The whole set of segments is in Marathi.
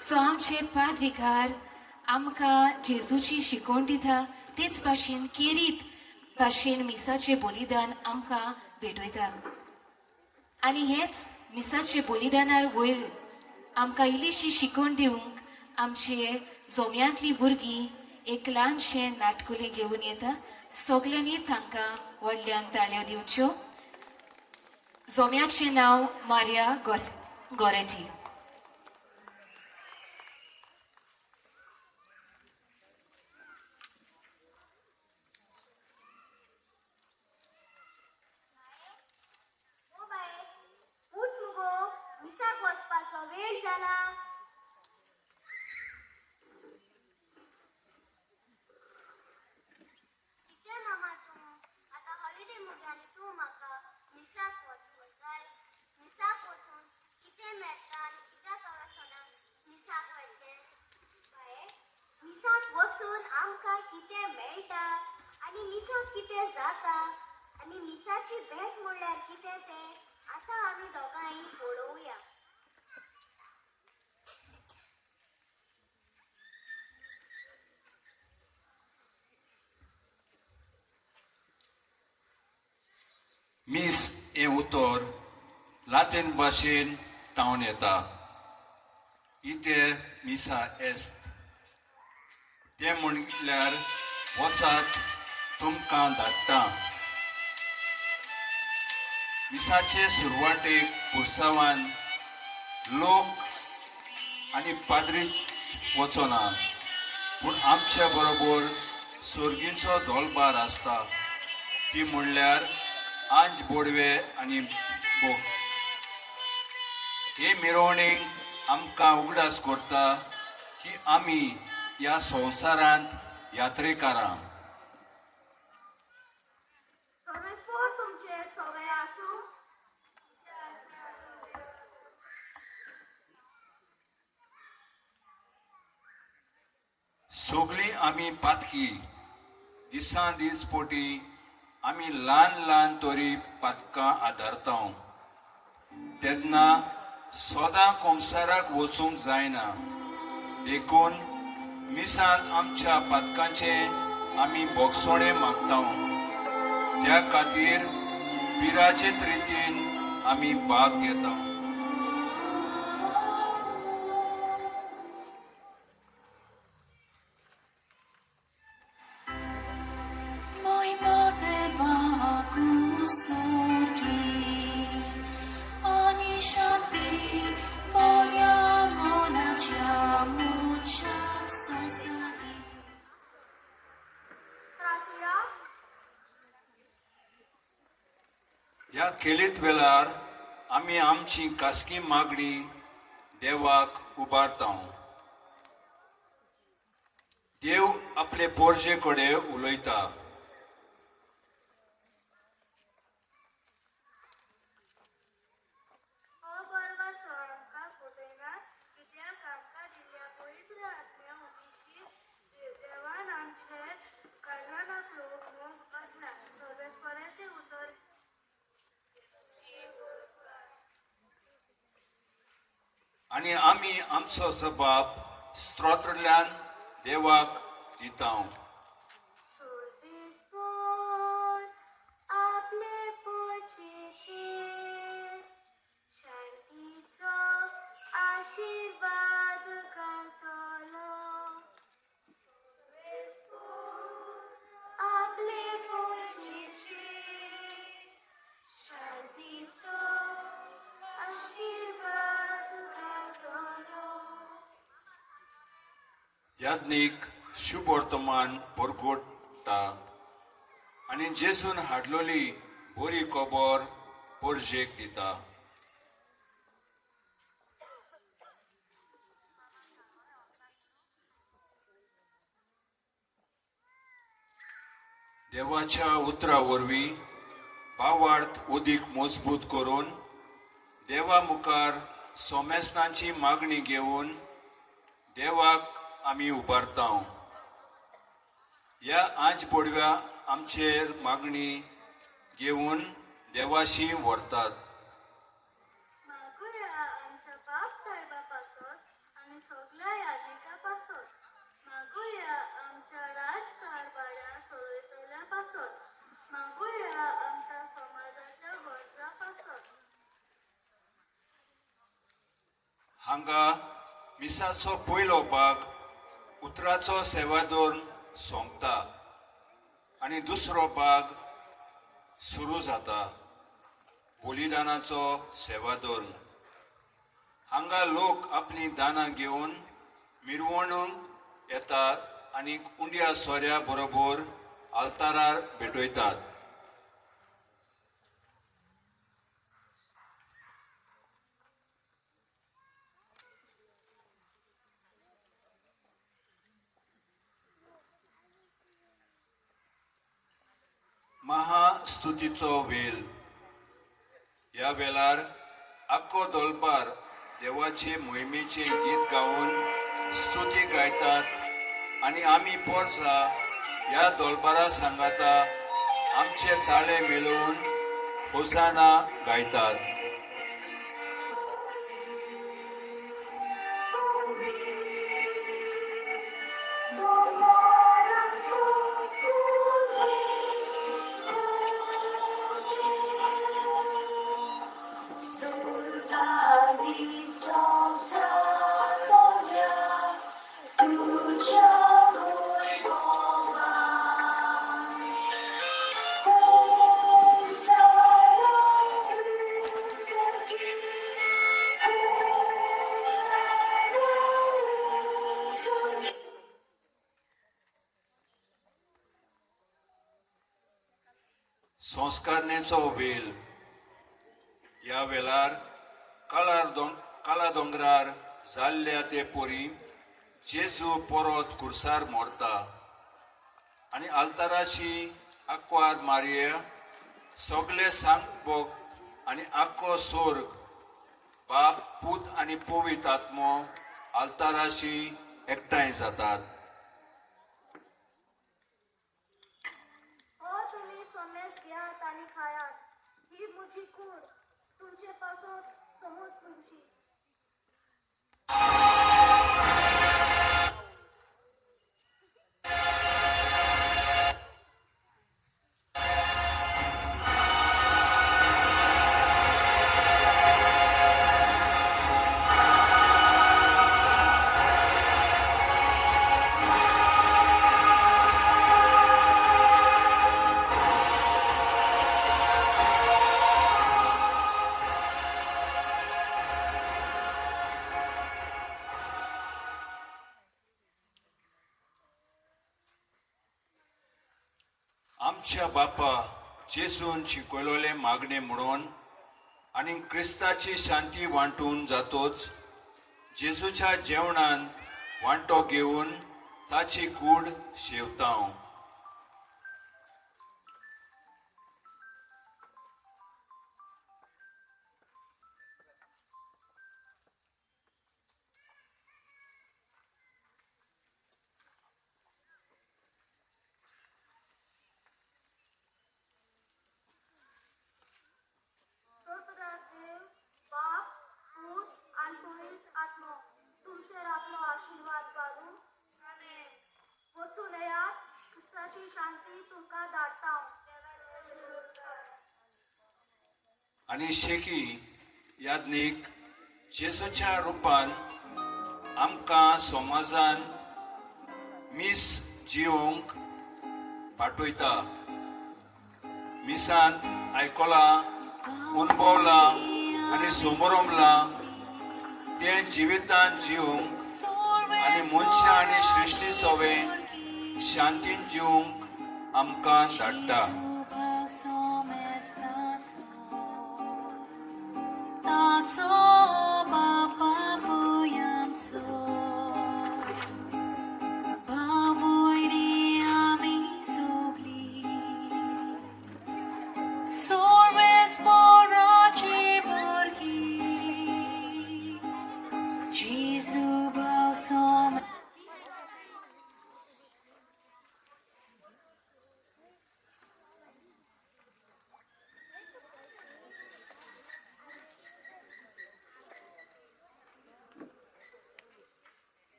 सो आमचे पाद्विकार आमकां जेजूची शिकवण दिता तेच भाशेन केरीत भाशेन मिसाचें बलिदान आमकां भेटयता आनी हेच मिसाचे बलिदानार वयर आमकां इल्लीशी शिकवण दिवंक आमचे जोम्यांतलीं भुरगीं एक ल्हानशें नाटकुलें घेवन येता. सगल्यांनी तांकां व्हडल्यान ताळयो दिवच्यो. जोम्याचें नांव मारिया गोरेटी. वेळ जाला. कितें मामा तूं आतां हॉलिडे मुगयानी तूं म्हाका मिसाक वचूंक जाय. मिसाक वचून कितें मेळटा आनी कित्याक सदां मिसाक वचचें? बाये, मिसाक वचून आमकां कितें मेळटा आनी मिसाक कितें जाता आनी मिसाची भेट म्हणल्यार कितें तें आतां आमी दोगांय पळोवया. मिस हे उतर लातीन भाशेन तावन येता. इते मिसा एस्त ते म्हणल्यार वचात तुमकां धाडटा. मिसाचे सुरवातेक पुरसावान लोक आनी पाद्री वचना पूण आमच्या बरोबर सोर्गींचो धोलबार आसता. ती म्हणल्यार आंज बोडवे आनी बोग. हे मिरवणेक आमकां उगडास करता की आमी ह्या संवसारांत यात्रेकारां. तुमचे सवय आसूं. सगळीं आमी पातकी दिसां दीस पोटी आमी ल्हान ल्हान तोरी पातकां आदारता. तेन्ना सोदां कोमसाराक वचूंक जायना देखून मिसांत आमच्या पातकांचे आमी बोगसोणें मागता. त्या खातीर पिराचे रितीन आमी भाग घेता. ह्या केलीत वेळार आमी आमची खासगी मागणी देवाक उबारता. देव आपले पोरजे कडेन उलयता. आनी आमी आमचो जबाब स्त्रोत्रांतल्यान देवाक दिता. आपले पोचेचेर शांतीचो आशीर्वाद घालतलो. आपले पोचेचेर शांतीचो आशीर्वाद घालतलो. याज्ञीक शुभ वर्तमान परगोडटा आनी जेजून हाडलोली बरी खबर पोरजेक दिता. देवाच्या उतरा वरवीं भावार्थ उदीक मजबूत करून देवा मुखार सोमेस्तांची मागणी घेवन देवाक आमी उबारता. ह्या आंज बोडव्या आमचेर मागणी घेवन देवाशी व्हरतात. आमच्या बाप साहेबा पासत आनी सगळे हांगा मिसाचो पयलो भाग उतराचो सेवादोर सोंपता आनी दुसरो भाग सुरू जाता बलिदानाचो सेवादोर. हांगा लोक आपली दानां घेवन मिरवणूक येतात आनी उंड्या सोऱ्या बरोबर आल्तारार भेटयतात. महास्तुतीचो वेल. ह्या वेळार आख्खो दोलबार देवाचे मोहिमेचे गीत गावन स्तुती गायतात आनी आमी पोरसा ह्या दोलबारा सांगाता आमचे ताळे मेळोवन होसाना गायतात. संस्कारणेचो वेल. ह्या वेळार काला दोंगरार जाल्ल्या ते पोरी जेजू परत खुर्सार मोरता आनी आल्ताराची आंकवार मारये सगळे सांगभोग आनी आख्खो स्वर्ग बाप पूत आनी पवित्र आत्मो आल्ताराची एकठांय जातात. तुम्ही सोमेस घ्यात आणि खायात. ही म्हजी कूड तुमचे पासून समोर तुमची. आमच्या बापा जेसून शिकवलेले मागणे म्हणून आनी क्रिस्ताची शांती वांटून जातोच जेजूच्या जेवणान वांटो घेवन ताची कूड शेवता. आनी शेकी यादनीक जेसूच्या रूपान आमकां समाजान मीस जिवंक पाठयता. मिसांत आयकलां, अनुभवलां आनी समोरमलां तें जिवितांत जिवंक आनी मनशां आनी सृश्टी सवें शांतीन जिवंक आमकां धाडटा.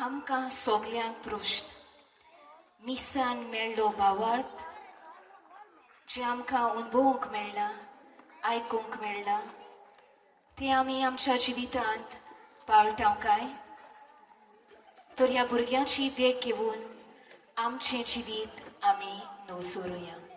आमकां सोगल्यांक प्रश्न मिसान मेळ्ळो भावार्थ जे आमकां अनुभवूंक मेळ्ळा आयकूंक मेळ्ळा ते आमी आमच्या जिवितांत पाळटाव काय तर ह्या भुरग्यांची देख घेवन आमचें जिवीत आमी न्हवसुरुया